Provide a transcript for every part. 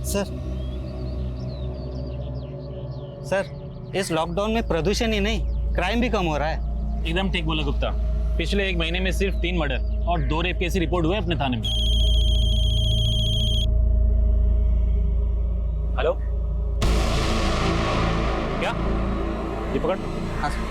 Sir sir इस lockdown में प्रदूषण ही नहीं क्राइम भी कम हो रहा है। एकदम ठीक बोला गुप्ता। पिछले 1 महीने में सिर्फ 3 मर्डर और 2 रेप केस रिपोर्ट हुए अपने थाने में। हेलो, क्या ये पकड़। हाँ सर।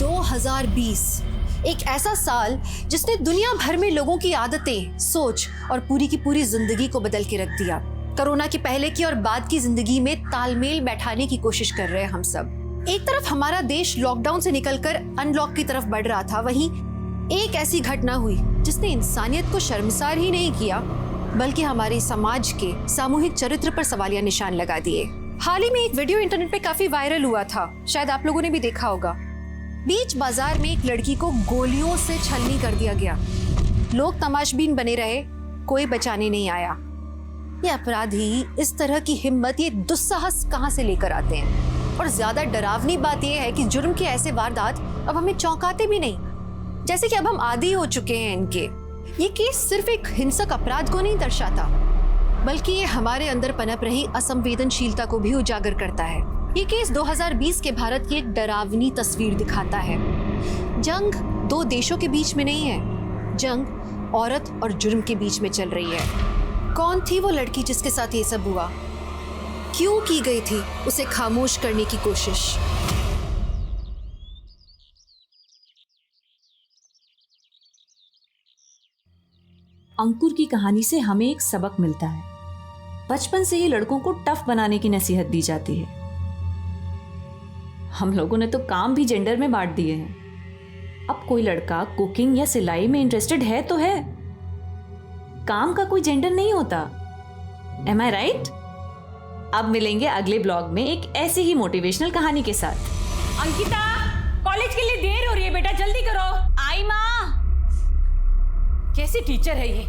2020 एक ऐसा साल जिसने दुनिया भर में लोगों की आदतें, सोच और पूरी की पूरी जिंदगी को बदल के रख दिया। कोरोना के पहले की और बाद की जिंदगी में तालमेल बैठाने की कोशिश कर रहे हैं हम सब। एक तरफ हमारा देश लॉकडाउन से निकलकर अनलॉक की तरफ बढ़ रहा था, वहीं एक ऐसी घटना हुई जिसने इंसानियत को शर्मसार ही नहीं किया बल्कि हमारे समाज के सामूहिक चरित्र पर सवालिया निशान लगा दिए। हाल ही में एक वीडियो इंटरनेट पे काफी वायरल हुआ था, शायद आप लोगों ने भी देखा होगा। बीच बाजार में एक लड़की को गोलियों से छलनी कर दिया गया। लोग तमाशबीन बने रहे, कोई बचाने नहीं आया। ये अपराधी इस तरह की हिम्मत, ये दुस्साहस कहां से लेकर आते हैं? और ज्यादा डरावनी बात यह है कि जुर्म के ऐसे वारदात अब हमें चौंकाते भी नहीं, जैसे कि अब हम आदी हो चुके हैं इनके। ये केस सिर्फ एक हिंसक अपराध को नहीं दर्शाता बल्कि ये हमारे अंदर पनप रही असंवेदनशीलता को भी उजागर करता है। ये केस 2020 के भारत की एक डरावनी तस्वीर दिखाता है। जंग 2 देशों के बीच में नहीं है, जंग औरत और जुर्म के बीच में चल रही है। कौन थी वो लड़की जिसके साथ ये सब हुआ? क्यों की गई थी उसे खामोश करने की कोशिश? अंकुर की कहानी से हमें एक सबक मिलता है। बचपन से ही लड़कों को टफ बनाने की नसीहत दी जाती है। हम लोगों ने तो काम भी जेंडर में बांट दिए हैं। अब कोई लड़का कुकिंग या सिलाई में इंटरेस्टेड है तो है, काम का कोई जेंडर नहीं होता। एम आई राइट? अब मिलेंगे अगले ब्लॉग में एक ऐसी ही मोटिवेशनल कहानी के साथ। अंकिता, कॉलेज के लिए देर हो रही है बेटा, जल्दी करो। आई माँ। कैसी टीचर है ये?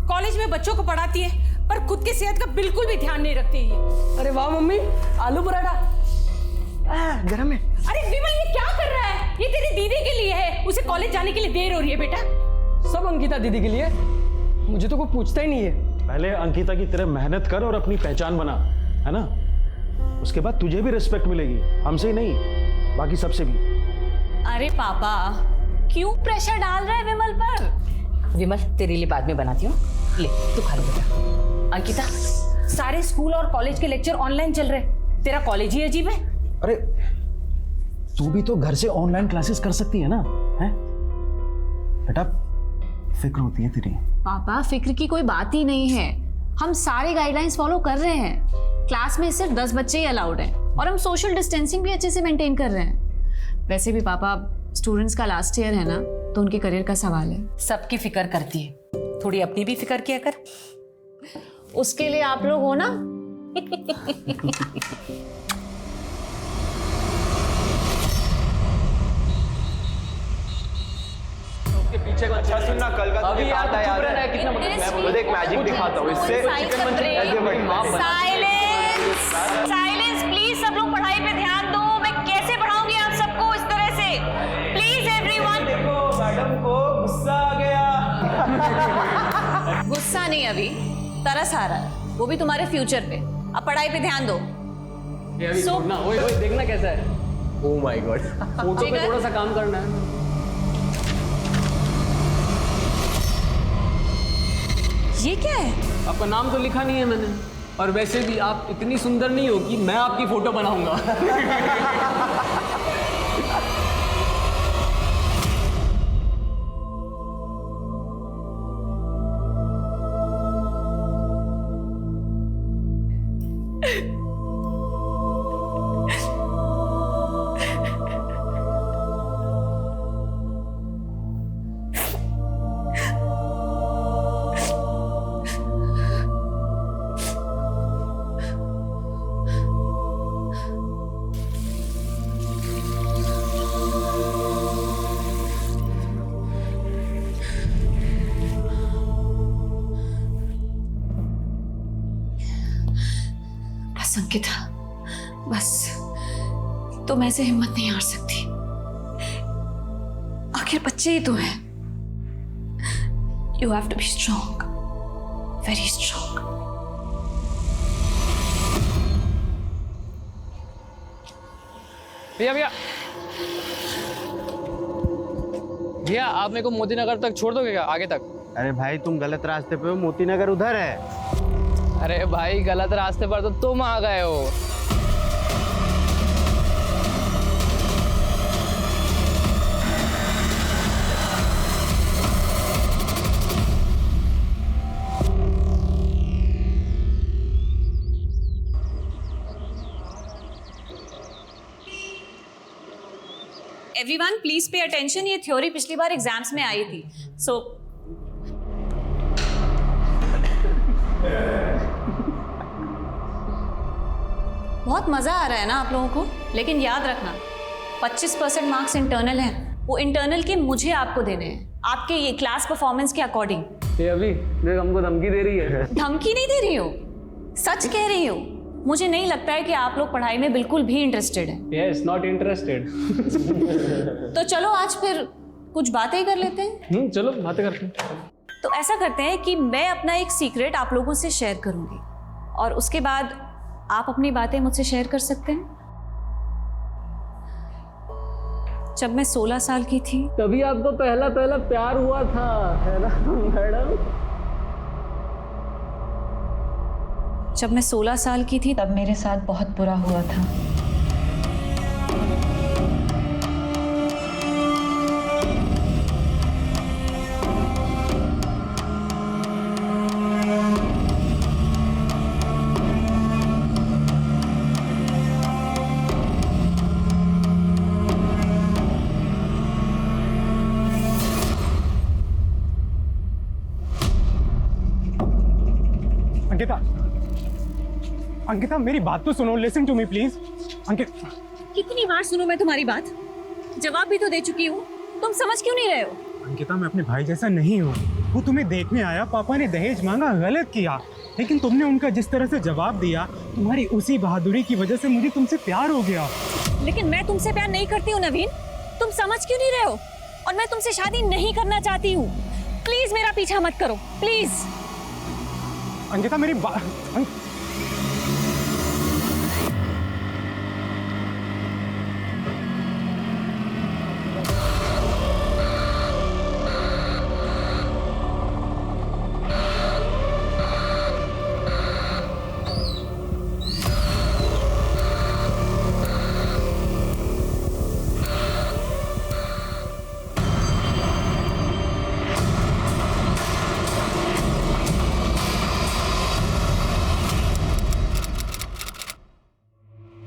कॉलेज में बच्चों को पढ़ाती है पर खुद की सेहत का बिल्कुल भी ध्यान नहीं रखती है। अरे वाह मम्मी, आलू पराठा गरम है। अरे विमल, ये क्या कर रहा है? ये तेरी दीदी के लिए है, उसे कॉलेज जाने के लिए देर हो रही है बेटा। सब अंकिता दीदी के लिए, मुझे तो कोई पूछता ही नहीं है। पहले अंकिता की तरह मेहनत कर और अपनी पहचान बना, है ना? उसके बाद तुझे भी रिस्पेक्ट मिलेगी, हमसे ही नहीं बाकी सबसे भी। अरे पापा, क्यों प्रेशर डाल रहा है विमल पर? विमल, तेरे लिए बाद में बनाती हूँ, ले तू खा ले बेटा। अंकिता, सारे स्कूल और कॉलेज के लेक्चर ऑनलाइन चल रहे, तेरा कॉलेज ही अजीब है। अरे तू भी तो घर से ऑनलाइन क्लासेस कर सकती है ना, है? बेटा फिक्र होती है तेरी। पापा, फिक्र की कोई बात ही नहीं है। हम सारे गाइडलाइंस फॉलो कर रहे हैं। क्लास में सिर्फ 10 बच्चे ही अलाउड हैं और हम सोशल डिस्टेंसिंग भी अच्छे से मेंटेन कर रहे हैं। वैसे भी पापा, स्टूडेंट्स का लास्ट ईयर है ना, तो उनके करियर का सवाल है। सबकी फिक्र करती है, थोड़ी अपनी भी फिक्र किया कर। उसके लिए आप लोग हो ना। अच्छा सुनना, कल का तुझे याद है मैं तुझे एक मैजिक दिखाता हूँ, इससे साइलेंस प्लीज, सब लोग पढ़ाई पे ध्यान दो। मैं कैसे पढ़ाऊंगी आप सबको इस तरह से? Please everyone. देखो मैडम को गुस्सा आ गया। गुस्सा नहीं, अभी तरस आ रहा है, वो भी तुम्हारे फ्यूचर पे। अब पढ़ाई पे ध्यान दो। देखना कैसा है। ओह माय गॉड, फोटो पे थोड़ा सा काम करना है। ये क्या है? आपका नाम तो लिखा नहीं है मैंने, और वैसे भी आप इतनी सुंदर नहीं हो कि मैं आपकी फोटो बनाऊंगा। अंकिता, बस तुम ऐसे हिम्मत नहीं हार सकती। आखिर बच्चे ही तो हैं। You have to be strong, very strong. भैया भैया भैया, आप मेरे को मोती नगर तक छोड़ दोगे क्या, आगे तक? अरे भाई तुम गलत रास्ते पे हो, मोती नगर उधर है। अरे भाई, गलत रास्ते पर तो तुम आ गए हो। एवरीवन प्लीज पे अटेंशन, ये थ्योरी पिछली बार एग्जाम्स में आई थी। सो बहुत मजा आ रहा है ना आप लोगों को, लेकिन याद रखना 25% मार्क्स इंटरनल हैं। वो इंटरनल के मुझे आपको देने हैं, आपके ये क्लास परफॉर्मेंस के अकॉर्डिंग। ये अभी देख हमको धमकी दे रही है। धमकी नहीं दे रही हो, सच कह रही हो। मुझे नहीं लगता है कि आप लोग पढ़ाई में बिल्कुल भी इंटरेस्टेड हैं। Yes, not interested. तो चलो आज फिर कुछ बातें कर लेते हैं। चलो बातें करते हैं। तो ऐसा करते हैं कि मैं अपना एक सीक्रेट आप लोगों से शेयर करूंगी और उसके बाद आप अपनी बातें मुझसे शेयर कर सकते हैं। जब मैं 16 साल की थी तभी आपको पहला प्यार हुआ था, है ना मैडम? जब मैं 16 साल की थी तब मेरे साथ बहुत बुरा हुआ था। अंकिता, मेरी बात तो सुनो, listen to me please. Ankita, कितनी बार सुनूं मैं तुम्हारी बात? जवाब भी तो दे चुकी हूँ, तुम समझ क्यों नहीं रहे हो? अंकिता, मैं अपने भाई जैसा नहीं हूँ। वो तुम्हें देखने आया, पापा ने दहेज मांगा, गलत किया, लेकिन तुमने उनका जिस तरह से जवाब दिया, तुम्हारी उसी बहादुरी की वजह से मुझे तुमसे प्यार हो गया। लेकिन मैं तुमसे प्यार नहीं करती हूँ नवीन, तुम समझ क्यों नहीं रहे हो? और मैं तुमसे शादी नहीं करना चाहती हूँ। प्लीज मेरा पीछा मत करो, प्लीज। अंकिता, मेरी बात।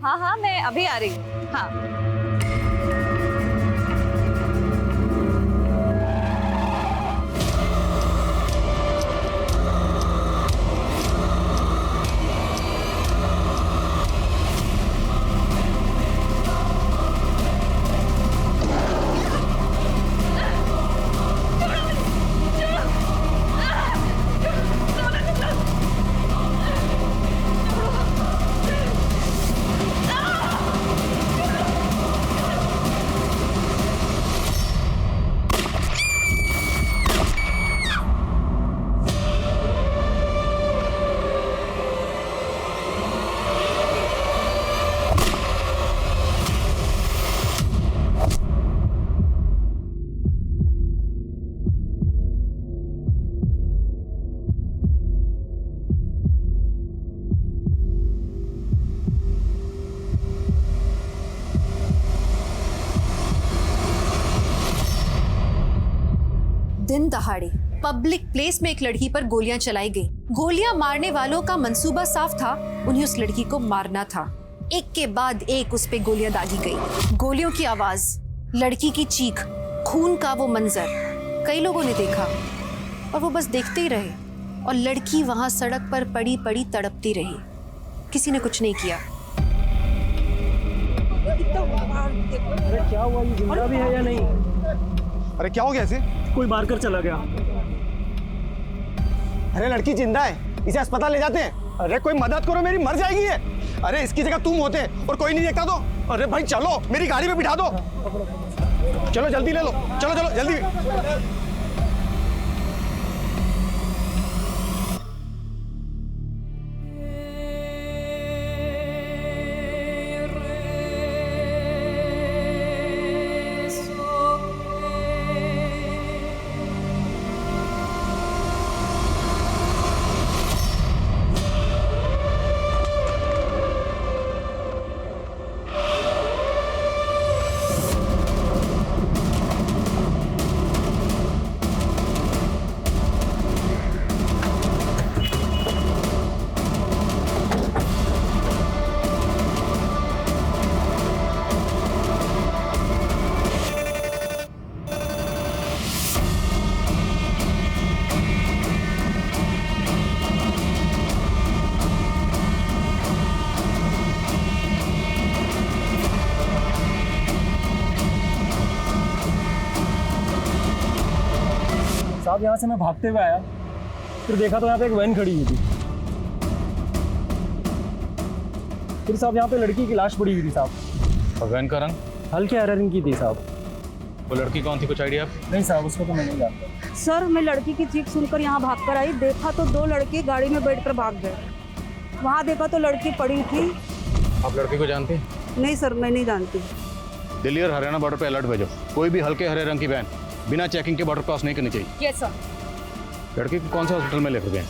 हाँ हाँ, मैं अभी आ रही हूँ। हाँ दिन दहाड़े पब्लिक प्लेस में एक लड़की पर गोलियां चलाई गई। गोलियां मारने वालों का मंसूबा साफ था, उन्हें उस लड़की को मारना था। एक के बाद एक उस पे गोलियां दागी गई। गोलियों की आवाज, लड़की की चीख, खून का वो मंजर कई लोगों ने देखा और वो बस देखते ही रहे और लड़की वहां सड़क पर पड़ी पड़ी तड़पती रही। किसी ने कुछ नहीं किया। अरे क्या हुआ, ये जिंदा भी है या नहीं? अरे क्या हो गया इसे? कोई मारकर चला गया। अरे लड़की जिंदा है, इसे अस्पताल ले जाते हैं। अरे कोई मदद करो, मेरी मर जाएगी ये। अरे इसकी जगह तुम होते और कोई नहीं देखता तो। अरे भाई चलो, मेरी गाड़ी में बिठा दो। चलो जल्दी ले लो, चलो चलो जल्दी। साहब यहाँ से मैं भागते हुए आया, फिर देखा तो यहाँ पे एक वैन खड़ी हुई थी। फिर साहब यहाँ पे लड़की की लाश पड़ी हुई थी साहब। और वैन का रंग? हल्के हरे रंग की थी साहब। वो लड़की कौन थी, कुछ आइडिया? नहीं साहब, उसको तो मैं नहीं जानता। सर, मैं लड़की की चीख सुनकर यहाँ भागकर आई, देखा तो 2 लड़के गाड़ी में बैठकर भाग गए। वहाँ देखा तो लड़की पड़ी थी। आप लड़की को जानते हैं? नहीं सर, मैं नहीं जानती। दिल्ली और हरियाणा बॉर्डर पे अलर्ट भेजो, कोई भी हल्के हरे रंग की वैन बिना चेकिंग के बॉर्डर क्रॉस नहीं करनी चाहिए। Yes sir. लड़की को कौन से हॉस्पिटल में लेकर गए?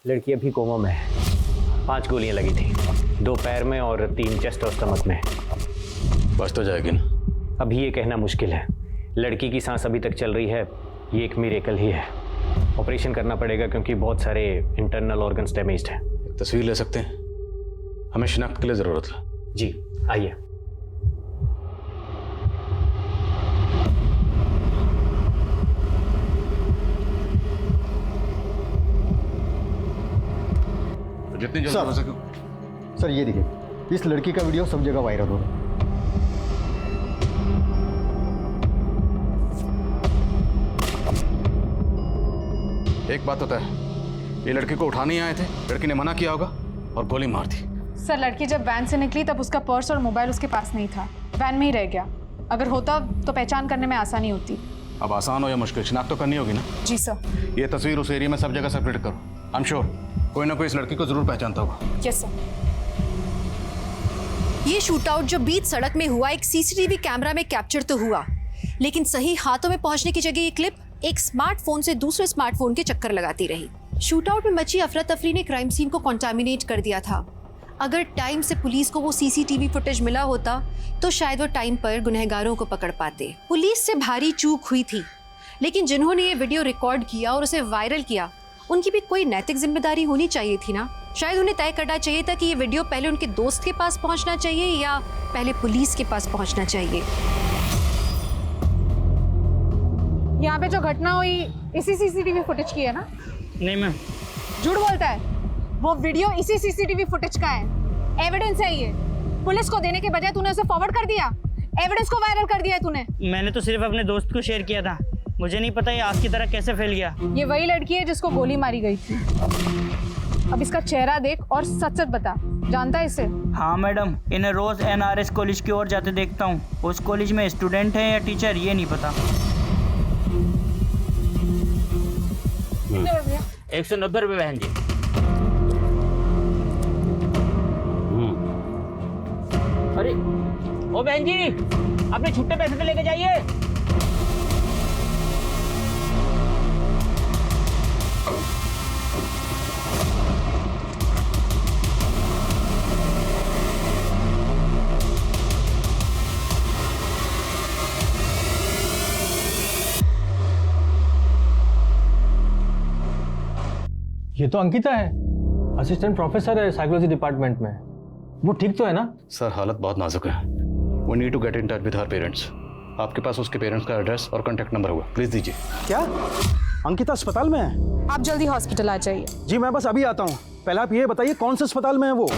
लड़की अभी कोमा में है। 5 गोलियां लगी थी, 2 पैर में और 3 चेस्ट और स्टमक में। बच तो जाएगी ना? अभी ये कहना मुश्किल है। लड़की की सांस अभी तक चल रही है, ये एक मिरेकल ही है। ऑपरेशन करना पड़ेगा क्योंकि बहुत सारे इंटरनल ऑर्गन्स डैमेज्ड हैं। एक तस्वीर ले सकते हैं? हमें शिनाख्त के लिए ज़रूरत है। जी आइए। जितनी जल्दी हो सके। सर ये देखिए, इस लड़की का वीडियो सब जगह वायरल हो रहा है। एक बात होता है, ये लड़की को उठाने ही आए थे, लड़की ने मना किया होगा और गोली मार दी। सर, लड़की जब वैन से निकली तब उसका पर्स और मोबाइल उसके पास नहीं था, वैन में ही रह गया। अगर होता तो पहचान करने में आसानी होती। अब आसान हो या मुश्किल, शिनाख्त तो करनी होगी ना? जी सर। ये तस्वीर उस एरिया में सब जगह सर्कुलेट करो। आई एम श्योर कोई ना कोई इस लड़की को जरूर पहचानता होगा। Yes sir. ये शूटआउट जो बीच सड़क में हुआ एक सीसीटीवी कैमरा में कैप्चर तो हुआ, लेकिन सही हाथों में पहुंचने की जगह ये क्लिप एक स्मार्टफोन से दूसरे स्मार्टफोन के चक्कर लगाती रही। शूटआउट में मची अफरा तफरी ने क्राइम सीन को कॉन्टामिनेट कर दिया था। अगर टाइम से पुलिस को वो सीसीटीवी फुटेज मिला होता तो शायद वो टाइम पर गुनहगारों को पकड़ पाते। पुलिस से भारी चूक हुई थी, लेकिन जिन्होंने ये वीडियो रिकॉर्ड किया और उसे वायरल किया, उनकी भी कोई नैतिक जिम्मेदारी होनी चाहिए थी ना। शायद उन्हें तय करना चाहिए था कि ये वीडियो पहले उनके दोस्त के पास पहुंचना चाहिए या पहले पुलिस के पास पहुंचना चाहिए। यहाँ पे जो घटना हुई इसी सीसीटीवी फुटेज की है ना? नहीं मैम। झूठ बोलता है, वो वीडियो इसी सीसीटीवी फुटेज का है। एविडेंस है ये। पुलिस को देने के बजाय तूने उसे फॉरवर्ड कर दिया, एविडेंस को वायरल कर दिया है तूने। मैंने तो सिर्फ अपने दोस्त को शेयर किया था, मुझे नहीं पता ये आग की तरह कैसे फैल गया। ये वही लड़की है जिसको गोली मारी गई थी। अब इसका चेहरा देख और सच सच बता, जानता है इसे? हाँ मैडम, इन्हें रोज NRS कॉलेज की ओर जाते देखता हूँ। उस कॉलेज में स्टूडेंट है या टीचर ये नहीं पता। 190 रुपये बहन जी। अरे ओ बहन जी, अपने छुट्टे पैसे तो लेके जाइए। ये तो अंकिता है, असिस्टेंट प्रोफेसर है साइकोलॉजी डिपार्टमेंट में। वो ठीक तो है ना? सर हालत बहुत नाजुक है। We need to get in touch with her parents. आपके पास उसके पेरेंट्स का एड्रेस और कॉन्टैक्ट नंबर होगा, प्लीज दीजिए। क्या अंकिता अस्पताल में है? आप जल्दी हॉस्पिटल आ जाइए। जी मैं बस अभी आता हूँ। पहले आप ये बताइए कौन से अस्पताल में है वो?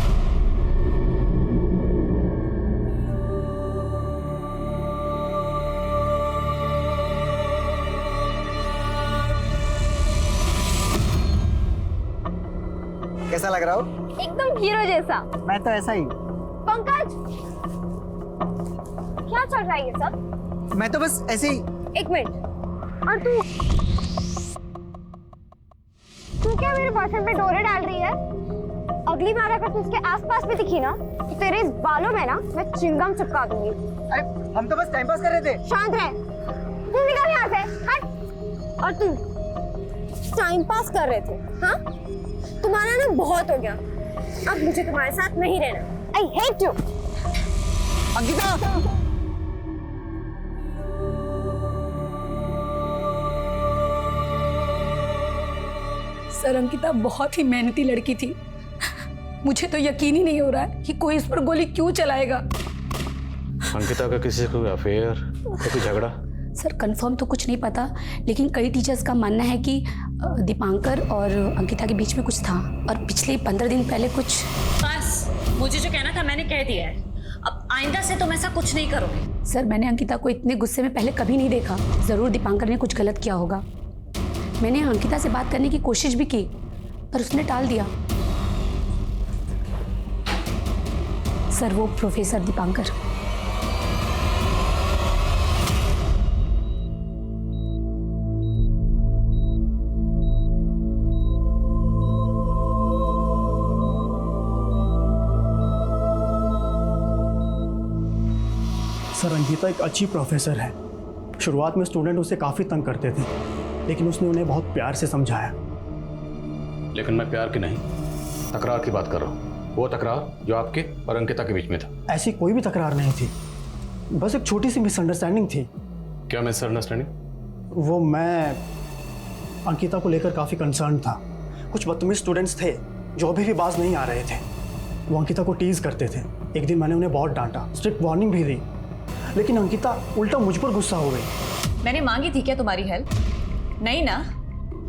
कैसा लग रहा हो? एकदम हीरो जैसा। मैं तो ऐसा ही। पंकज, क्या चल रहा है ये सब? मैं तो बस ऐसे ही। एक मिनट, और तू क्या मेरे बॉयफ्रेंड पे डोरे डाल रही है? अगली बार अगर तू इसके आसपास भी दिखी ना तो तेरे इस बालों में ना मैं चिंगम चिपका दूंगी। अरे हम तो बस टाइम पास कर रहे थे। शांत रह, तू निकल यहाँ से, हट। और तू टाइम पास कर रहे थे, हाँ? तुम्हारा ना बहुत हो गया, अब मुझे तुम्हारे साथ नहीं रहना। I hate you. Ankita! Sir, Ankita बहुत ही मेहनती लड़की थी। मुझे तो यकीन ही नहीं हो रहा है कि कोई इस पर गोली क्यों चलाएगा। अंकिता का किसी से कोई अफेयर या कोई झगड़ा? सर, कंफर्म तो कुछ नहीं पता, लेकिन कई टीचर्स का मानना है कि दीपांकर और अंकिता के बीच में कुछ था, और पिछले 15 दिन पहले कुछ। बस, मुझे जो कहना था मैंने कह दिया है। अब आइंदा से तुम ऐसा कुछ नहीं करोगे। सर, मैंने अंकिता को इतने गुस्से में पहले कभी नहीं देखा। ज़रूर दीपांकर ने कुछ गलत किया होगा। मैंने अंकिता से बात करने की कोशिश भी की, पर उसने टाल दिया। सर, वो प्रोफेसर दीपांकर। सर, अंकिता एक अच्छी प्रोफेसर है। शुरुआत में स्टूडेंट उसे काफ़ी तंग करते थे, लेकिन उसने उन्हें बहुत प्यार से समझाया। लेकिन मैं प्यार की नहीं, तकरार की बात कर रहा हूँ। वो तकरार जो आपके और अंकिता के बीच में था। ऐसी कोई भी तकरार नहीं थी, बस एक छोटी सी मिसअंडरस्टैंडिंग थी। क्या मिसअंडरस्टैंडिंग? मैं अंकिता को लेकर काफ़ी कंसर्न था। कुछ बदतमीज स्टूडेंट्स थे जो अभी भी बाज नहीं आ रहे थे। वो अंकिता को टीज करते थे। एक दिन मैंने उन्हें बहुत डांटा, स्ट्रिक्ट वार्निंग भी दी, लेकिन अंकिता उल्टा मुझ पर गुस्सा हो गई। मैंने मांगी थी क्या तुम्हारी हेल्प? नहीं ना,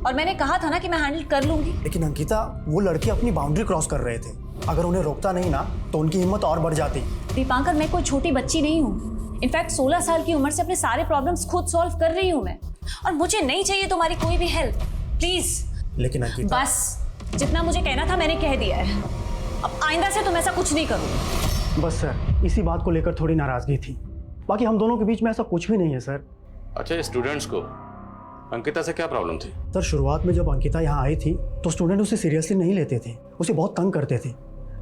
और मैंने कहा था ना कि मैं हैंडल कर लूंगी। लेकिन अंकिता, वो लड़के अपनी बाउंड्री क्रॉस कर रहे थे। अगर उन्हें रोकता नहीं ना तो उनकी हिम्मत और बढ़ जाती। दीपांकर, मैं कोई छोटी बच्ची नहीं हूँ। इनफैक्ट 16 साल की उम्र से अपने सारे प्रॉब्लम्स खुद सॉल्व कर रही हूँ मैं, और मुझे नहीं चाहिए तुम्हारी कोई भी हेल्प, प्लीज। लेकिन अंकिता, बस, जितना मुझे कहना था मैंने कह दिया है। अब आइंदा से तुम ऐसा कुछ नहीं करो। बस सर, इसी बात को लेकर थोड़ी नाराजगी थी। बाकी हम दोनों के बीच में ऐसा कुछ भी नहीं है सर। अच्छा, ये स्टूडेंट्स को अंकिता से क्या प्रॉब्लम थी? सर, शुरुआत में जब अंकिता यहाँ आई थी तो स्टूडेंट उसे सीरियसली नहीं लेते थे, उसे बहुत तंग करते थे।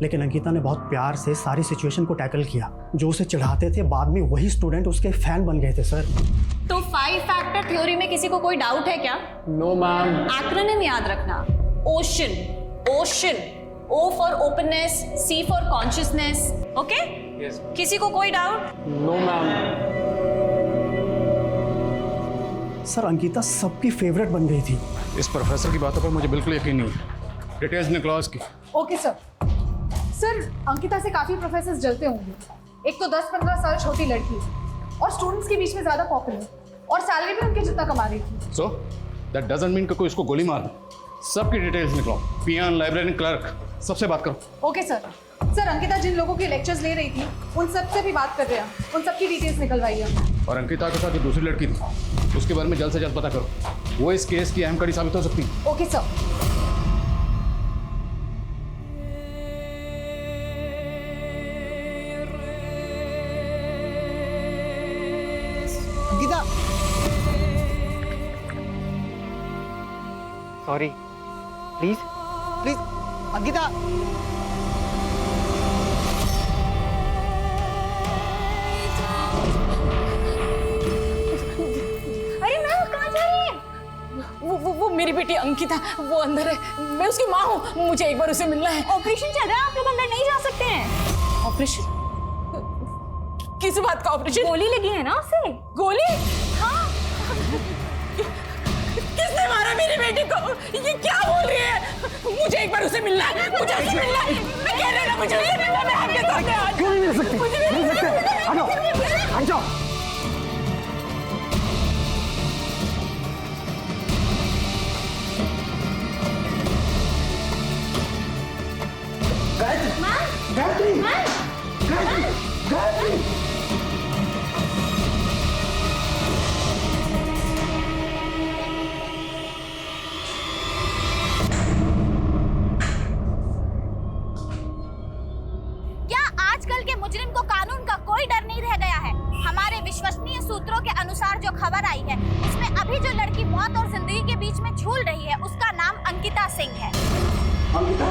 लेकिन अंकिता ने बहुत प्यार से सारी सिचुएशन को टैकल किया। जो उसे चिढ़ाते थे, बाद में वही स्टूडेंट उसके फैन बन गए थे सर। तो 5 फैक्टर थ्योरी में किसी को कोई डाउट है क्या? No ma'am. एक्रोनिम याद रखना। Ocean, ocean, O for openness, C for conscientiousness. Okay? Yes. किसी को कोई doubt? No ma'am. Sir, Ankita सबकी फेवरेट बन गई थी। इस प्रोफेसर की बातों पर मुझे बिल्कुल यकीन नहीं है। डिटेल्स निकलो इसकी। Okay sir. सर, अंकिता से काफ़ी प्रोफेसर्स जलते होंगे। एक तो 10-15 साल छोटी लड़की और स्टूडेंट्स के बीच में ज़्यादा पॉपुलर, और सैलरी भी उनके जितना कमा रही थी। सो दैट डजंट मीन कि कोई इसको गोली मार दे। सबकी डिटेल्स निकलो। पियान, लाइब्रेरी, क्लर्क, सबसे बात करो। Okay sir. सर, अंकिता जिन लोगों के लेक्चर्स ले रही थी उन सब से भी बात कर रहे हैं। उन सबकी डिटेल्स निकलवाइए। और अंकिता के साथ जो दूसरी लड़की थी उसके बारे में जल्द से जल्द पता करो। वो इस केस की अहम कड़ी साबित हो सकती है। Okay sir. Ankita, sorry, please please Ankita. अरे मैम, कहाँ जा रही है? वो मेरी बेटी अंकिता, वो अंदर है। मैं उसकी माँ हूँ, मुझे एक बार उसे मिलना है। ऑपरेशन चल रहा है, आप लोग अंदर नहीं जा सकते हैं। ऑपरेशन? किस बात का ऑपरेशन? गोली लगी है ना उसे। गोली? हाँ। किसने मारा मेरी बेटी को? ये क्या बोल रही है? मुझे एक बार उसे मिलना है, मुझे उसे मिलना है। मैं कह रही हूँ मुझे उसे मिलना है। मैं आपके सामने आज क्यों नहीं मिल सकते? मिल सकते। आ जाओ, आ जाओ। गायत्री, गायत्री, गायत्री। क्या आजकल के मुजरिम को कानून पर जो खबर आई है उसमें अभी जो लड़की मौत और जिंदगी के बीच में झूल रही है उसका नाम अंकिता सिंह है। अंकिता?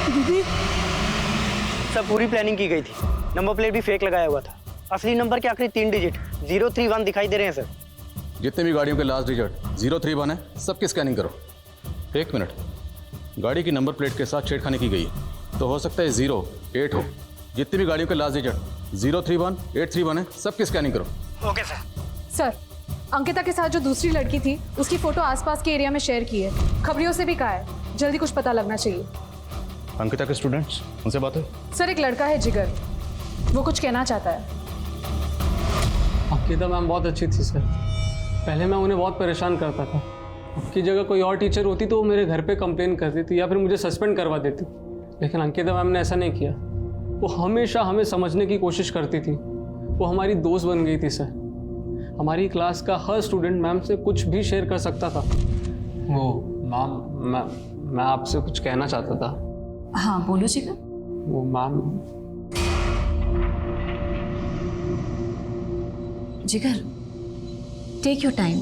दीदी? सब पूरी प्लानिंग की गई थी। नंबर प्लेट भी फेक लगाया हुआ था। असली नंबर के आखिरी 3 डिजिट 031 दिखाई दे रहे हैं सर। जितने भी गाड़ियों के लास्ट डिजिट 031 है, सबकी स्कैनिंग करो। 1 मिनट, गाड़ी की नंबर प्लेट के साथ छेड़खानी की गई है, तो हो सकता है 08 हो। जितनी भी गाड़ियों के लास्ट डिजिट 031, 831 है, सबकी स्कैनिंग करो। Okay sir. सर, अंकिता के साथ जो दूसरी लड़की थी उसकी फोटो आसपास के एरिया में शेयर की है। खबरियों से भी कहा है जल्दी कुछ पता लगना चाहिए। अंकिता के स्टूडेंट्स, उनसे बात है? सर, एक लड़का है जिगर, वो कुछ कहना चाहता है। अंकिता मैम बहुत अच्छी थी सर। पहले मैं उन्हें बहुत परेशान करता था। उनकी जगह कोई और टीचर होती तो वो मेरे घर पे कंप्लेन करती थी या फिर मुझे सस्पेंड करवा देती, लेकिन अंकिता मैम ने ऐसा नहीं किया। वो हमेशा हमें समझने की कोशिश करती थी। वो हमारी दोस्त बन गई थी सर। हमारी क्लास का हर स्टूडेंट मैम से कुछ भी शेयर कर सकता था। वो मैम, मैं आपसे कुछ कहना चाहता था। हाँ बोलो जिगर। वो मैम, जिगर टेक योर टाइम,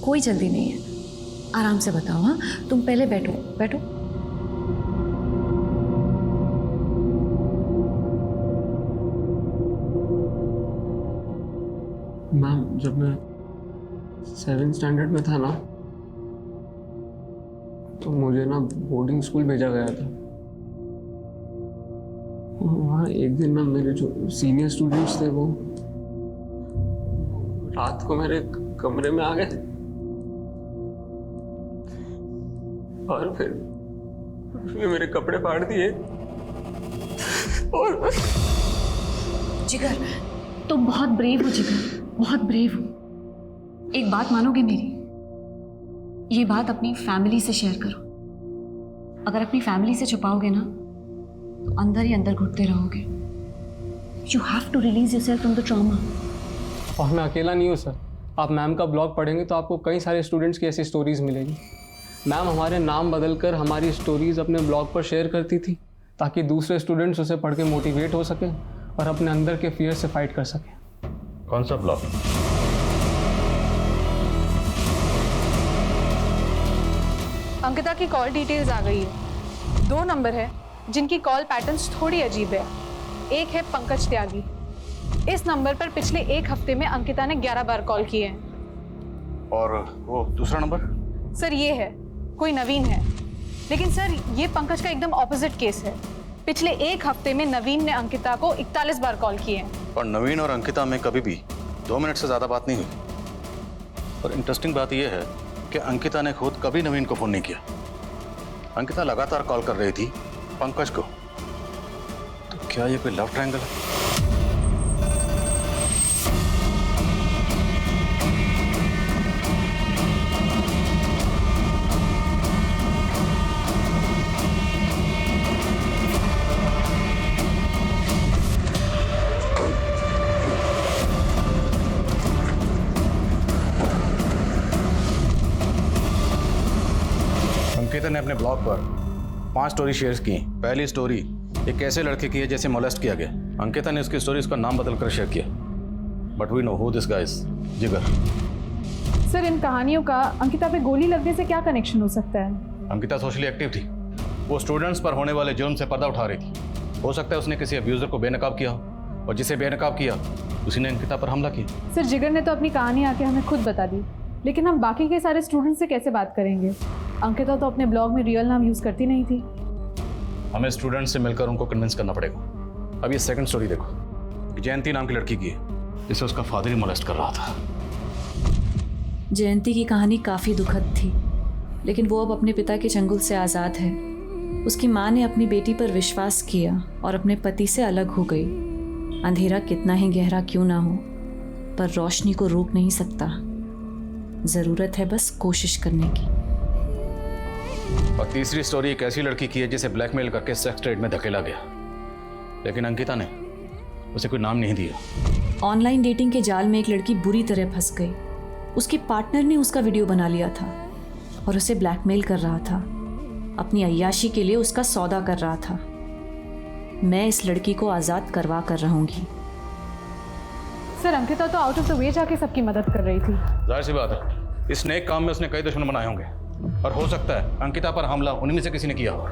कोई जल्दी नहीं है, आराम से बताओ। हाँ तुम पहले बैठो बैठो। मैम, जब मैं 7th स्टैंडर्ड में था ना, तो मुझे ना बोर्डिंग स्कूल भेजा गया था। वहाँ एक दिन ना मेरे जो सीनियर स्टूडेंट्स थे वो रात को मेरे कमरे में आ गए और फिर मेरे कपड़े फाड़ दिए। और जिगर तुम बहुत ब्रेव हो जिगर, बहुत ब्रेव हो। एक बात मानोगे मेरी, ये बात अपनी फैमिली से शेयर करो। अगर अपनी फैमिली से छुपाओगे ना तो अंदर ही अंदर घुटते रहोगे। You have to release yourself from the trauma. और मैं अकेला नहीं हूँ सर। आप मैम का ब्लॉग पढ़ेंगे तो आपको कई सारे स्टूडेंट्स की ऐसी स्टोरीज मिलेगी। मैम हमारे नाम बदलकर हमारी स्टोरीज अपने ब्लॉग पर शेयर करती थी ताकि दूसरे स्टूडेंट्स उसे पढ़ के मोटिवेट हो सकें और अपने अंदर के फियर से फाइट कर सकें। कौन सा ब्लॉग? अंकिता की कॉल डिटेल्स आ गई है। 2 नंबर है जिनकी कॉल पैटर्न्स थोड़ी अजीब है। एक है पंकज त्यागी। इस नंबर पर पिछले 1 हफ्ते में अंकिता ने 11 बार कॉल किए हैं। और वो दूसरा नंबर? सर ये है, कोई नवीन है, लेकिन सर ये पंकज का एकदम ऑपोजिट केस है। पिछले 1 हफ्ते में नवीन ने अंकिता को 41 बार कॉल किए हैं। और नवीन और अंकिता में कभी भी 2 मिनट से ज़्यादा बात नहीं हुई। और इंटरेस्टिंग बात यह है कि अंकिता ने खुद कभी नवीन को फ़ोन नहीं किया। अंकिता लगातार कॉल कर रही थी पंकज को। तो क्या ये कोई लव ट्रायंगल है? अंकिता ने अपने ब्लॉग पर 5 स्टोरी शेयर की। पहली स्टोरी एक ऐसे लड़के की है जैसे मोलेस्ट किया गया। अंकिता ने उसकी स्टोरी उसका नाम बदलकर शेयर किया। But we know who this guy is, Jigar. Sir इन कहानियों का अंकिता पे गोली लगने से क्या कनेक्शन हो सकता है? अंकिता सोशली एक्टिव थी। वो स्टूडेंट्स पर होने वाले जुर्म से पर्दा उठा रही थी। हो सकता है उसने किसी अब्यूजर को बेनकाब किया हो और जिसे बेनकाब किया उसी ने अंकिता पर हमला किया। सर जिगर ने तो अपनी कहानी आके हमें खुद बता दी, लेकिन हम बाकी के सारे स्टूडेंट्स से कैसे बात करेंगे? अंकिता तो अपने ब्लॉग में रियल नाम यूज करती नहीं थी। हमें स्टूडेंट्स से मिलकर उनको कन्विंस करना पड़ेगा। अब ये सेकंड स्टोरी देखो। जयंती नाम की लड़की की है जिसे उसका फादर ही मोलेस्ट कर रहा था। जयंती की कहानी काफ़ी दुखद थी, लेकिन वो अब अपने पिता के चंगुल से आज़ाद है। उसकी माँ ने अपनी बेटी पर विश्वास किया और अपने पति से अलग हो गई। अंधेरा कितना ही गहरा क्यों ना हो, पर रोशनी को रोक नहीं सकता। ज़रूरत है बस कोशिश करने की। और तीसरी स्टोरी एक ऐसी लड़की की है जिसे ब्लैकमेल करके सेक्स ट्रेड में धकेला गया, लेकिन अंकिता ने उसे कोई नाम नहीं दिया। ऑनलाइन डेटिंग के जाल में एक लड़की बुरी तरह फंस गई। उसके पार्टनर ने उसका वीडियो बना लिया था और उसे ब्लैकमेल कर रहा था। अपनी अय्याशी के लिए उसका सौदा कर रहा था। मैं इस लड़की को आज़ाद करवा कर रहूंगी। सर अंकिता तो आउट ऑफ द वे जाके सबकी मदद कर रही थी। जाहिर सी बात है, इस नेक काम में उसने कई दुश्मन बनाए होंगे और हो सकता है अंकिता पर हमला उन्हीं में से किसी ने किया हो।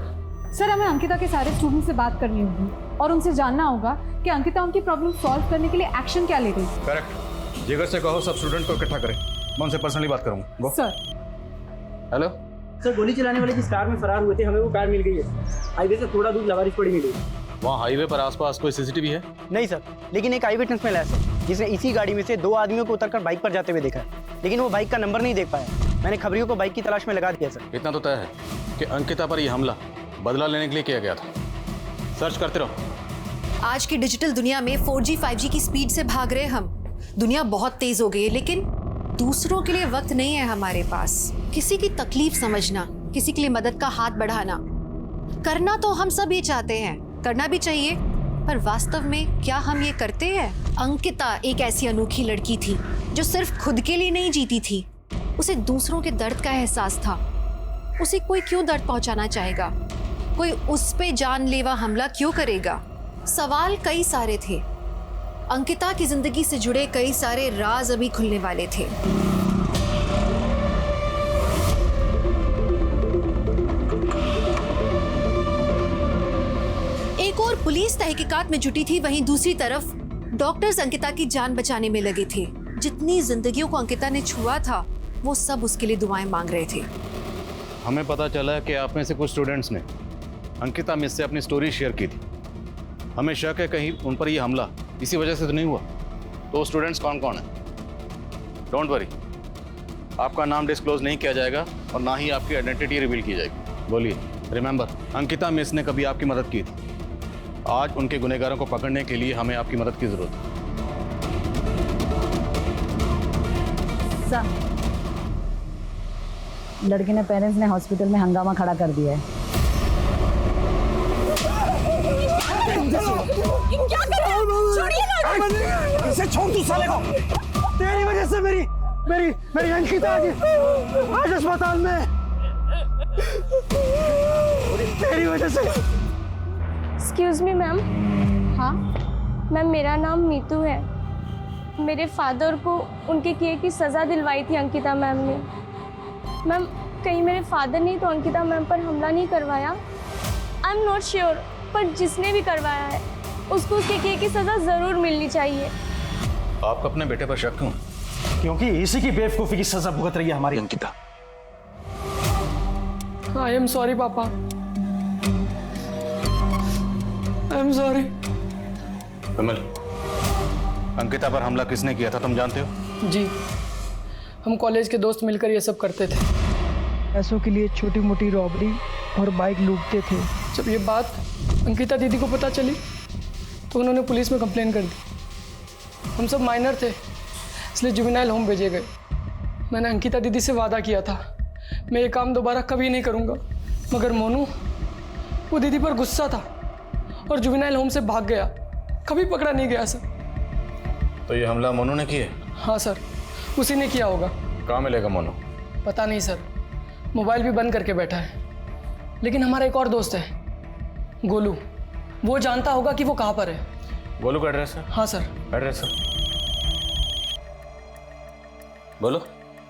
सर हमें अंकिता के सारे स्टूडेंट से बात करनी होगी और उनसे जानना होगा कि अंकिता उनकी प्रॉब्लम सॉल्व करने के लिए एक्शन क्या ले रही है। करेक्ट, जिगर से कहो सब स्टूडेंट को इकट्ठा करें, मैं उनसे पर्सनली बात करूंगा। गो। सर। हेलो सर, गोली चलाने वाले जिस कार में फरार हुए थे हमें वो कार मिल गई है। हाईवे से थोड़ा दूर लवारिश पड़ी मिली। वहाँ हाईवे पर आसपास कोई सीसीटीवी है? नहीं सर, लेकिन एक आई विटनेस मिला है सर, जिसने इसी गाड़ी में से 2 आदमियों को उतरकर बाइक पर जाते हुए देखा है, लेकिन वो बाइक का नंबर नहीं देख पाया। मैंने खबरियों को बाइक की तलाश में लगा दिया सर। इतना तो तय है कि अंकिता पर यह हमला बदला लेने के लिए किया गया था। सर्च करते रहो। आज की डिजिटल दुनिया में 4G 5G की स्पीड से भाग रहे हम। दुनिया बहुत तेज हो गई है, लेकिन दूसरों के लिए वक्त नहीं है हमारे पास। किसी की तकलीफ समझना, किसी के लिए मदद का हाथ बढ़ाना, करना तो हम सब ये चाहते हैं, करना भी चाहिए, पर वास्तव में क्या हम ये करते हैं? अंकिता एक ऐसी अनोखी लड़की थी जो सिर्फ खुद के लिए नहीं जीती थी, उसे दूसरों के दर्द का एहसास था। उसे कोई क्यों दर्द पहुंचाना चाहेगा? कोई उस पे जानलेवा हमला क्यों करेगा? सवाल कई सारे थे। अंकिता की जिंदगी से जुड़े कई सारे राज अभी खुलने वाले थे। एक और पुलिस तहकीकात में जुटी थी, वहीं दूसरी तरफ डॉक्टर्स अंकिता की जान बचाने में लगे थे। जितनी जिंदगियों को अंकिता ने छुआ था, वो सब उसके लिए दुआएं मांग रहे थे। हमें पता चला कि आप में से कुछ स्टूडेंट्स ने अंकिता मिस से अपनी स्टोरी शेयर की थी। हमें शक है कहीं उन पर यह हमला इसी वजह से तो नहीं हुआ। तो स्टूडेंट्स कौन कौन है? डोंट वरी, आपका नाम डिस्क्लोज नहीं किया जाएगा और ना ही आपकी आइडेंटिटी रिवील की जाएगी। बोलिए। रिमेंबर, अंकिता मिस ने कभी आपकी मदद की थी। आज उनके गुनहगारों को पकड़ने के लिए हमें आपकी मदद की जरूरत है। लड़के ने पेरेंट्स ने हॉस्पिटल में हंगामा खड़ा कर दिया है। क्या कर रहे हो? छोड़िए ना। इसे छोड़ तू साले को। तेरी वजह से मेरी अंकिता आज अस्पताल में। तेरी वजह से। Excuse me ma'am. हाँ मैम, मेरा नाम मीतू है। मेरे फादर को उनके किए की सज़ा दिलवाई थी अंकिता मैम ने। मैम, कहीं मेरे फादर ने तो अंकिता मैम पर हमला नहीं करवाया? आई एम नॉट श्योर, पर जिसने भी करवाया है उसको उसके किए की सज़ा ज़रूर मिलनी चाहिए। आपको अपने बेटे पर शक क्यों? क्योंकि इसी की बेवकूफ़ी की सज़ा भुगत रही है हमारी अंकिता। आई एम सॉरी पापा, आई एम सॉरी। विमल, अंकिता पर हमला किसने किया था तुम जानते हो? जी, हम कॉलेज के दोस्त मिलकर ये सब करते थे। पैसों के लिए छोटी मोटी रॉबरी और बाइक लूटते थे। जब ये बात अंकिता दीदी को पता चली तो उन्होंने पुलिस में कंप्लेन कर दी। हम सब माइनर थे, इसलिए जुवेनाइल होम भेजे गए। मैंने अंकिता दीदी से वादा किया था मैं ये काम दोबारा कभी नहीं करूँगा, मगर मोनू वो दीदी पर गुस्सा था और जुवेनाइल होम से भाग गया। कभी पकड़ा नहीं गया सर। तो ये हमला मोनू ने किया? हाँ सर, उसी ने किया होगा। कहाँ मिलेगा मोनू? पता नहीं सर, मोबाइल भी बंद करके बैठा है। लेकिन हमारा एक और दोस्त है गोलू, वो जानता होगा कि वो कहाँ पर है। गोलू का एड्रेस है? हाँ सर। एड्रेस सर बोलो।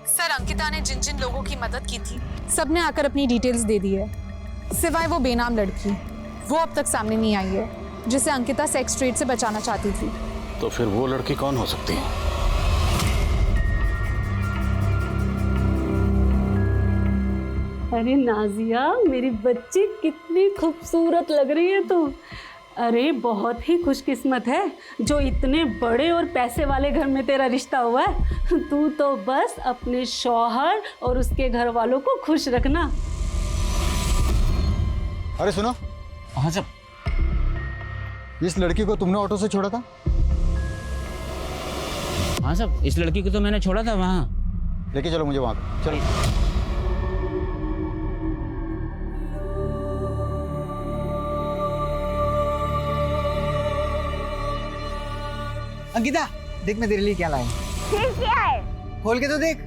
सर, अंकिता ने जिन जिन लोगों की मदद की थी सबने आकर अपनी डिटेल्स दे दी है, सिवाय वो बेनाम लड़की। वो अब तक सामने नहीं आई है जिसे अंकिता सेक्स ट्रेड से बचाना चाहती थी। तो फिर वो लड़की कौन हो सकती है? अरे नाजिया, मेरी बच्ची कितनी खूबसूरत लग रही है तू। अरे बहुत ही खुशकिस्मत है जो इतने बड़े और पैसे वाले घर में तेरा रिश्ता हुआ है। तू तो बस अपने शौहर और उसके घर वालों को खुश रखना। अरे सुनो। हाँ सब, इस लड़की को तुमने ऑटो से छोड़ा था? हाँ सब, इस लड़की को तो मैंने छोड़ा था वहाँ। लेके चलो मुझे वहाँ। चलो। अंकिता, देख मैं तेरे लिए क्या लाया। क्या है? खोल के तो देख।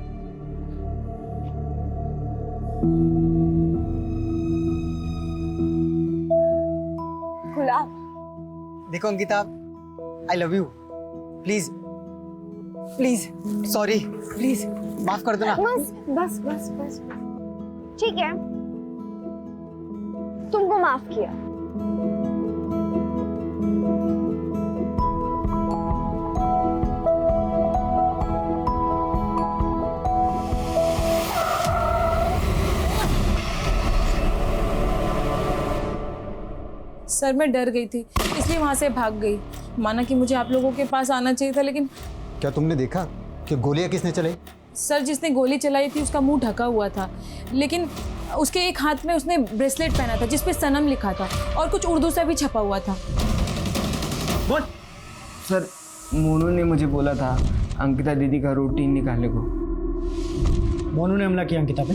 गुलाब। देखो Ankita, I love you. Please please sorry, please माफ कर देना। बस बस बस बस, ठीक है, तुमको माफ किया। सर मैं डर गई थी इसलिए वहाँ से भाग गई। माना कि मुझे आप लोगों के पास आना चाहिए था, लेकिन क्या तुमने देखा कि गोलियां किसने चलाई? सर जिसने गोली चलाई थी उसका मुंह ढका हुआ था, लेकिन उसके एक हाथ में उसने ब्रेसलेट पहना था जिस पे सनम लिखा था और कुछ उर्दू से भी छपा हुआ था। बोल। सर मोनू ने मुझे बोला था अंकिता दीदी का रूटीन निकालने को। मोनू ने हमला किया अंकिता पे?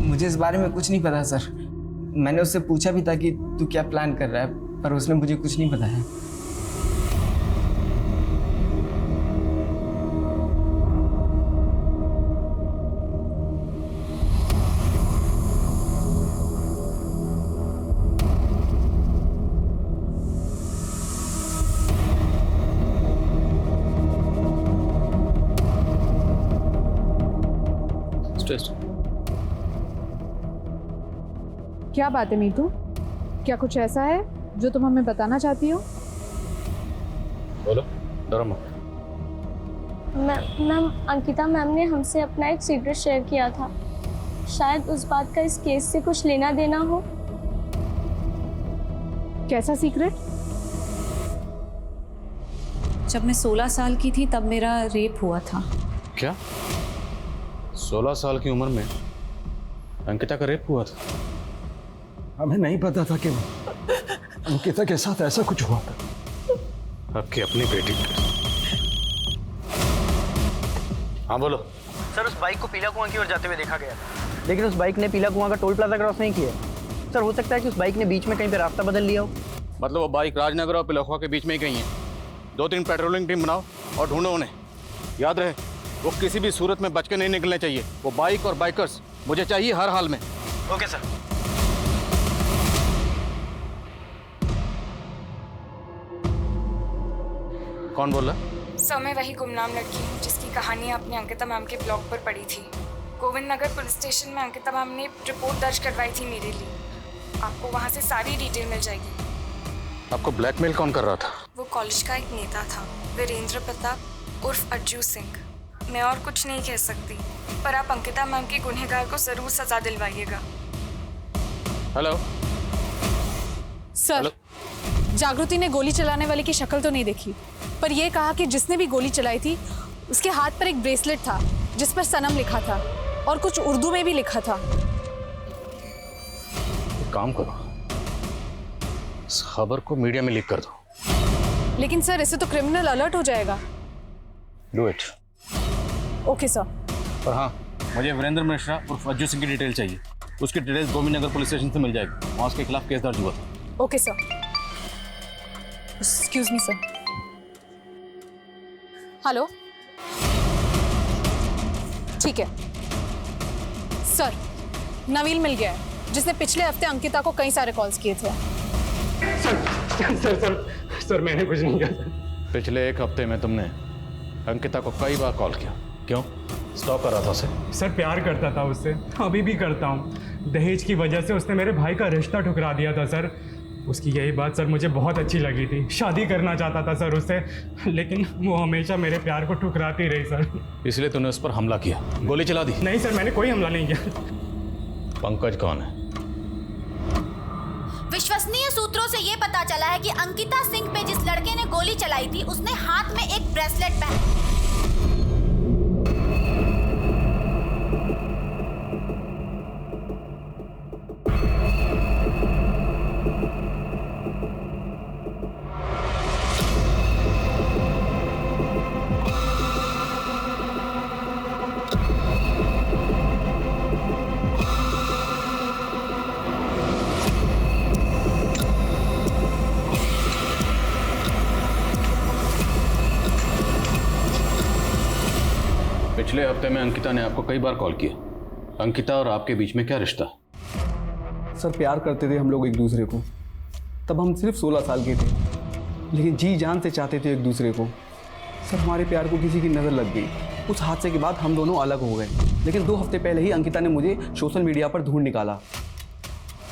मुझे इस बारे में कुछ नहीं पता सर। मैंने उससे पूछा भी था कि तू क्या प्लान कर रहा है, पर उसने मुझे कुछ नहीं बताया। क्या बात है मीतू, क्या कुछ ऐसा है जो तुम हमें बताना चाहती हो? बोलो, डरो मत। मैम, अंकिता मैम ने हमसे अपना एक सीक्रेट शेयर किया था। शायद उस बात का इस केस से कुछ लेना देना हो। कैसा सीक्रेट? जब मैं 16 साल की थी तब मेरा रेप हुआ था। क्या 16 साल की उम्र में अंकिता का रेप हुआ था? हमें नहीं पता था कि अंकिता के साथ ऐसा कुछ हुआ था। आपकी अपनी बेटी। हाँ बोलो। सर उस बाइक को पीला कुआं की ओर जाते हुए देखा गया, लेकिन उस बाइक ने पीला कुआं का टोल प्लाजा क्रॉस नहीं किया। सर हो सकता है कि उस बाइक ने बीच में कहीं पे रास्ता बदल लिया हो। मतलब वो बाइक राजनगर और पिलखुआ के बीच में ही कहीं है। 2-3 पेट्रोलिंग टीम बनाओ और ढूंढो उन्हें। याद रहे, वो किसी भी सूरत में बच के नहीं निकलने चाहिए। वो बाइक और बाइकर्स मुझे चाहिए हर हाल में। Okay sir. कौन बोल रहा? सर मैं वही गुमनाम लड़की हूँ जिसकी कहानी आपने अंकिता मैम के ब्लॉग पर पढ़ी थी। गोविंद नगर पुलिस स्टेशन में अंकिता मैम ने रिपोर्ट दर्ज करवाई थी मेरे लिए। आपको वहाँ से सारी डिटेल मिल जाएगी। आपको ब्लैकमेल कौन कर रहा था? वो कॉलेज का एक नेता था, वीरेंद्र प्रताप उर्फ अज्जू सिंह। मैं और कुछ नहीं कह सकती, पर आप अंकिता मैम के गुनहगार को जरूर सजा दिलवाइएगा। हेलो सर, जागृति ने गोली चलाने वाले की शक्ल तो नहीं देखी, पर यह कहा कि जिसने भी गोली चलाई थी उसके हाथ पर एक ब्रेसलेट था जिस पर सनम लिखा था और कुछ उर्दू में भी लिखा था। एक काम करो, इस खबर को मीडिया में लीक कर दो। लेकिन सर इससे तो क्रिमिनल अलर्ट हो जाएगा। Do it. Okay sir. पर हाँ, मुझे वीरेंद्र मिश्रा उर्फ अज्जू सिंह की डिटेल चाहिए। उसकी details Govind Nagar police station से मिल जाएगी। वहाँ उसके खिलाफ केस दर्ज हुआ था। Okay sir. Excuse me sir. Hello, ठीक है सर। नवील मिल गया है जिसने पिछले हफ्ते अंकिता को कई सारे कॉल्स किए थे। सर मैंने कुछ नहीं किया। पिछले एक हफ्ते में तुमने अंकिता को कई बार कॉल किया, क्यों? स्टॉक कर रहा था उसे? सर प्यार करता था उससे, अभी भी करता हूँ। दहेज की वजह से उसने मेरे भाई का रिश्ता ठुकरा दिया था सर। उसकी यही बात सर मुझे बहुत अच्छी लगी थी। शादी करना चाहता था सर उससे, लेकिन वो हमेशा मेरे प्यार को ठुकराती रही सर। इसलिए तूने उस पर हमला किया, गोली चला दी? नहीं सर, मैंने कोई हमला नहीं किया। पंकज कौन है? विश्वसनीय सूत्रों से ये पता चला है कि अंकिता सिंह पे जिस लड़के ने गोली चलाई थी उसने हाथ में एक ब्रेसलेट पहना। पिछले हफ्ते में अंकिता ने आपको कई बार कॉल किया। अंकिता और आपके बीच में क्या रिश्ता? सर प्यार करते थे हम लोग एक दूसरे को। तब हम सिर्फ 16 साल के थे, लेकिन जी जान से चाहते थे एक दूसरे को। सर हमारे प्यार को किसी की नज़र लग गई। उस हादसे के बाद हम दोनों अलग हो गए, लेकिन 2 हफ्ते पहले ही अंकिता ने मुझे सोशल मीडिया पर ढूंढ निकाला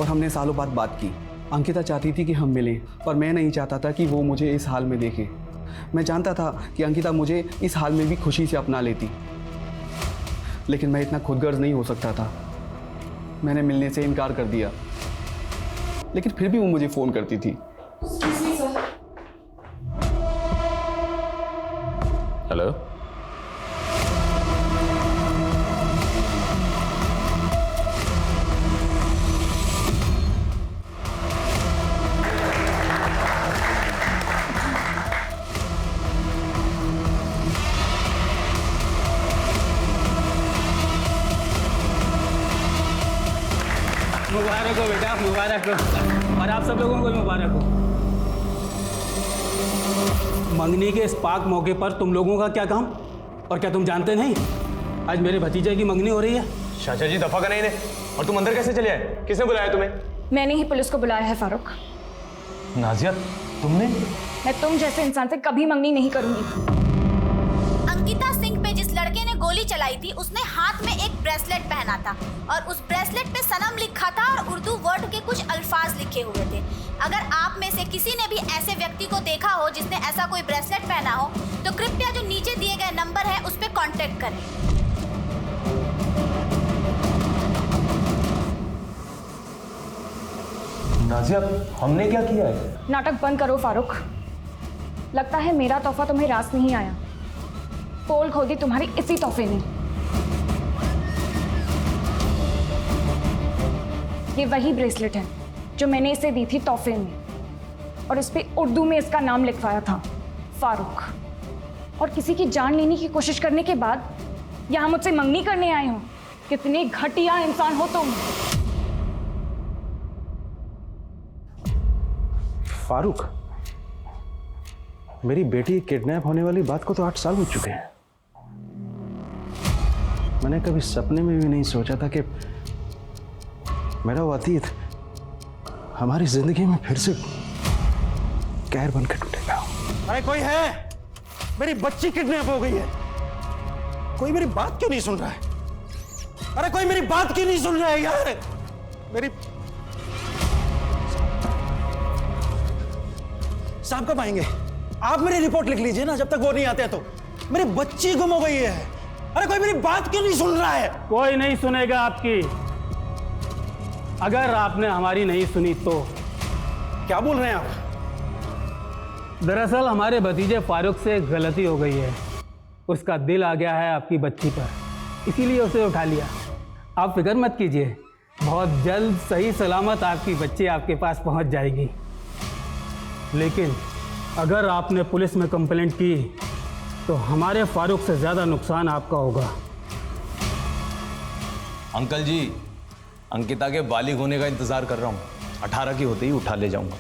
और हमने सालों बाद बात की। अंकिता चाहती थी कि हम मिलें, और मैं नहीं चाहता था कि वो मुझे इस हाल में देखे। मैं जानता था कि अंकिता मुझे इस हाल में भी खुशी से अपना लेती, लेकिन मैं इतना खुदगर्ज नहीं हो सकता था। मैंने मिलने से इनकार कर दिया, लेकिन फिर भी वो मुझे फ़ोन करती थी। हेलो, मुबारक हो बेटा, मुबारक हो, और आप सब लोगों को मुबारक हो। मंगनी के इस पाक मौके पर तुम लोगों का क्या काम? और क्या तुम जानते नहीं आज मेरे भतीजे की मंगनी हो रही है? चाचा जी दफा करें इन्हें। और तुम अंदर कैसे चले आए? किसने बुलाया तुम्हें? मैंने ही पुलिस को बुलाया है फारूक। नाजिया तुमने? मैं तुम जैसे इंसान से कभी मंगनी नहीं करूंगी। अंकिता सिंह पे जिस लड़के ने गोली चलाई थी उसने हाथ में एक ब्रेसलेट पहना था और उस ब्रेसलेट पे सनम लिखा था और उर्दू वर्ड के कुछ अल्फाज लिखे हुए थे। अगर आप में से किसी ने भी ऐसे व्यक्ति को देखा हो जिसने ऐसा कोई ब्रेसलेट पहना हो तो कृपया जो नीचे दिए गए नंबर है उस पर कॉन्टेक्ट करें। नाजिया हमने क्या किया है? नाटक बंद करो फारूक। लगता है मेरा तोहफा तुम्हें रास नहीं आया। पोल खोदी तुम्हारी इसी तोहफे ने। ये वही ब्रेसलेट है जो मैंने इसे दी थी तोहफे में, और इस पे उर्दू में इसका नाम लिखवाया था, फारूक। और किसी की जान लेने की कोशिश करने के बाद यहाँ मुझसे मंगनी करने आए हो। कितने घटिया इंसान हो तुम। फारूक, मेरी बेटी किडनैप होने वाली बात को तो 8 साल हो चुके हैं। मैंने कभी सपने में भी नहीं सोचा था कि मेरा वो अतीत हमारी जिंदगी में फिर से कहर बन के टूटेगा। अरे कोई है? मेरी बच्ची किडनैप हो गई है। कोई मेरी बात क्यों नहीं सुन रहा है? अरे कोई मेरी बात क्यों नहीं सुन रहा है यार? मेरी साहब कब आएंगे? आप मेरी रिपोर्ट लिख लीजिए ना, जब तक वो नहीं आते तो। मेरी बच्ची गुम हो गई है। अरे कोई मेरी बात क्यों नहीं सुन रहा है? कोई नहीं सुनेगा आपकी। अगर आपने हमारी नहीं सुनी तो। क्या बोल रहे हैं आप? दरअसल हमारे भतीजे फारूक से एक गलती हो गई है। उसका दिल आ गया है आपकी बच्ची पर, इसीलिए उसे उठा लिया। आप फिक्र मत कीजिए, बहुत जल्द सही सलामत आपकी बच्ची आपके पास पहुंच जाएगी। लेकिन अगर आपने पुलिस में कंप्लेंट की तो हमारे फारूक से ज़्यादा नुकसान आपका होगा। अंकल जी, अंकिता के बालिग होने का इंतज़ार कर रहा हूँ। 18 की होते ही उठा ले जाऊँगा।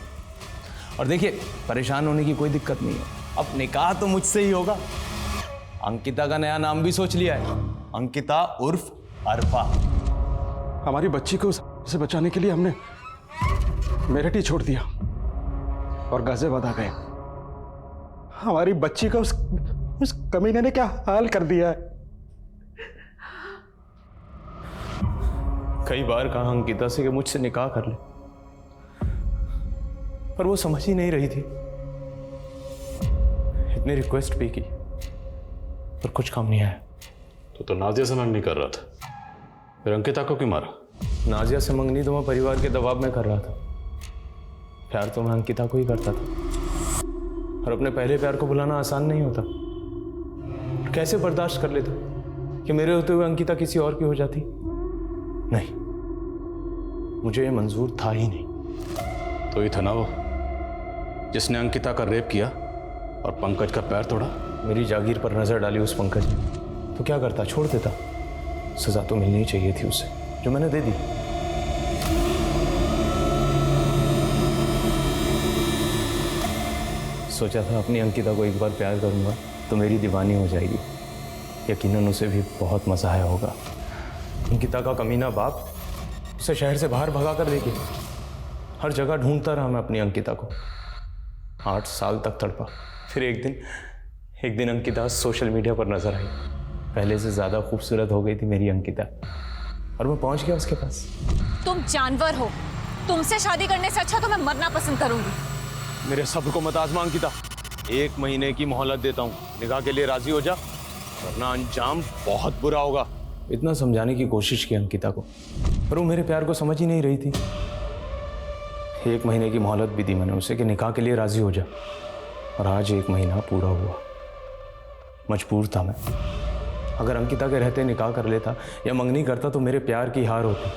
और देखिए, परेशान होने की कोई दिक्कत नहीं है। अब निकाह तो मुझसे ही होगा। अंकिता का नया नाम भी सोच लिया है, अंकिता उर्फ अरफा। हमारी बच्ची को उसे बचाने के लिए हमने मेरठ ही छोड़ दिया और गाजियाबाद आ गए। हमारी बच्ची का उस कमीने ने क्या हाल कर दिया है। कई बार कहा अंकिता से कि मुझसे निकाह कर ले, पर वो समझ ही नहीं रही थी। इतनी रिक्वेस्ट भी की पर कुछ काम नहीं आया। तो नाजिया से मंगनी कर रहा था, फिर अंकिता को क्यों मारा? नाजिया से मंगनी तो मैं परिवार के दबाव में कर रहा था। प्यार तो मैं अंकिता को ही करता था, और अपने पहले प्यार को भुलाना आसान नहीं होता। कैसे बर्दाश्त कर लेता कि मेरे होते हुए अंकिता किसी और की हो जाती? नहीं, मुझे ये मंजूर था ही नहीं। तो ये था ना वो जिसने अंकिता का रेप किया और पंकज का पैर तोड़ा? मेरी जागीर पर नजर डाली उस पंकज ने तो क्या करता? छोड़ देता। सजा तो मिलनी ही चाहिए थी उसे, जो मैंने दे दी। सोचा था अपनी अंकिता को एक बार प्यार करूंगा तो मेरी दीवानी हो जाएगी। यकीनन उसे भी बहुत मजा आया होगा। अंकिता का कमीना बाप उसे शहर से बाहर भगा कर देगी। हर जगह ढूंढता रहा मैं अपनी अंकिता को। 8 साल तक तड़पा। फिर एक दिन अंकिता सोशल मीडिया पर नजर आई। पहले से ज़्यादा खूबसूरत हो गई थी मेरी अंकिता, और मैं पहुंच गया उसके पास। तुम जानवर हो, तुमसे शादी करने से अच्छा तो मैं मरना पसंद करूंगी। मेरे सब्र को मत आजमा अंकिता, 1 महीने की मोहलत देता हूँ, निकाह के लिए राजी हो जा, वरना अंजाम बहुत बुरा होगा। इतना समझाने की कोशिश की अंकिता को, पर वो मेरे प्यार को समझ ही नहीं रही थी। 1 महीने की मोहलत भी दी मैंने उसे कि निकाह के लिए राजी हो जा, और आज 1 महीना पूरा हुआ। मजबूर था मैं। अगर अंकिता के रहते निकाह कर लेता या मंगनी करता तो मेरे प्यार की हार होती,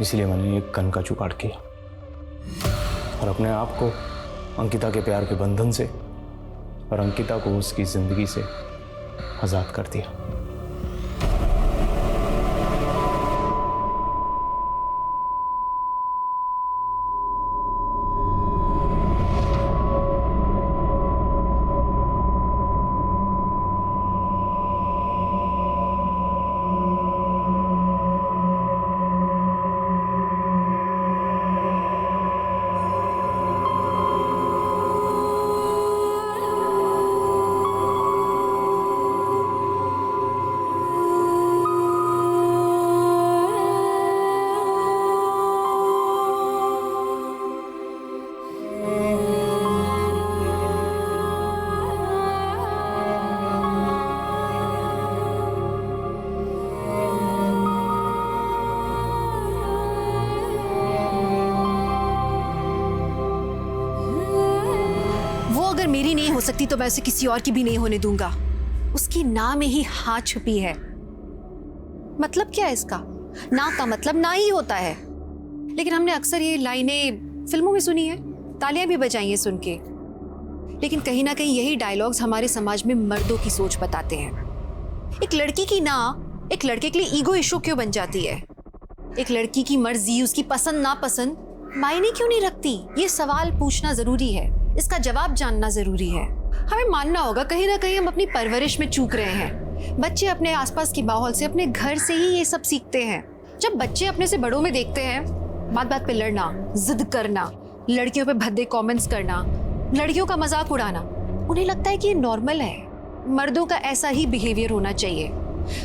इसलिए मैंने एक कन का जुगाड़ किया और अपने आप को अंकिता के प्यार के बंधन से और अंकिता को उसकी जिंदगी से आजाद कर दिया। अगर मेरी नहीं हो सकती तो मैं उसे किसी और की भी नहीं होने दूंगा। उसकी ना में ही हाँ छुपी है। मतलब क्या है इसका? ना का मतलब ना ही होता है। लेकिन हमने अक्सर ये लाइनें फिल्मों में सुनी है, तालियां भी बजाई हैं सुन के। लेकिन कहीं ना कहीं यही डायलॉग्स हमारे समाज में मर्दों की सोच बताते हैं। एक लड़की की ना एक लड़के के लिए ईगो इशू क्यों बन जाती है? एक लड़की की मर्जी, उसकी पसंद नापसंद मायने क्यों नहीं रखती? ये सवाल पूछना जरूरी है, इसका जवाब जानना जरूरी है। हमें मानना होगा कहीं ना कहीं हम अपनी परवरिश में चूक रहे हैं। बच्चे अपने आसपास के माहौल से, अपने घर से ही ये सब सीखते हैं। जब बच्चे अपने से बड़ों में देखते हैं बात बात पे लड़ना, जिद करना, लड़कियों पे भद्दे कमेंट्स करना, लड़कियों का मजाक उड़ाना, उन्हें लगता है कि ये नॉर्मल है, मर्दों का ऐसा ही बिहेवियर होना चाहिए।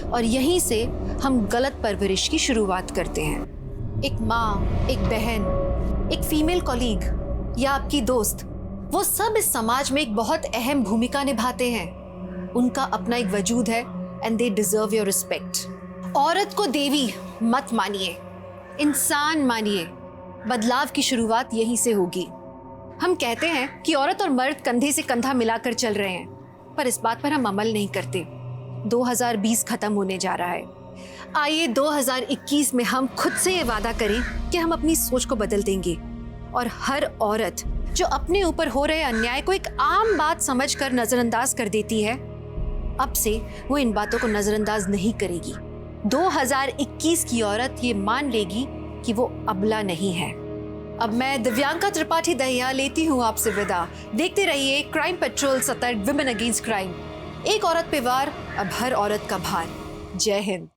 और यहीं से हम गलत परवरिश की शुरुआत करते हैं। एक माँ, एक बहन, एक फीमेल कॉलीग या आपकी दोस्त, वो सब इस समाज में एक बहुत अहम भूमिका निभाते हैं। उनका अपना एक वजूद है and they deserve your respect. औरत को देवी मत मानिए, इंसान मानिए। बदलाव की शुरुआत यहीं से होगी। हम कहते हैं कि औरत और मर्द कंधे से कंधा मिलाकर चल रहे हैं, पर इस बात पर हम अमल नहीं करते। 2020 खत्म होने जा रहा है। आइए 2021 में हम खुद से ये वादा करें कि हम अपनी सोच को बदल देंगे और हर औरत जो अपने ऊपर हो रहे अन्याय को एक आम बात समझकर नजरअंदाज कर देती है, अब से वो इन बातों को नजरअंदाज नहीं करेगी। 2021 की औरत ये मान लेगी कि वो अबला नहीं है। अब मैं दिव्यांका त्रिपाठी दहिया लेती हूँ आपसे विदा। देखते रहिए क्राइम पेट्रोल सतर्क, विमेन अगेंस्ट क्राइम। एक औरत पे वार, अब हर औरत का भार। जय हिंद।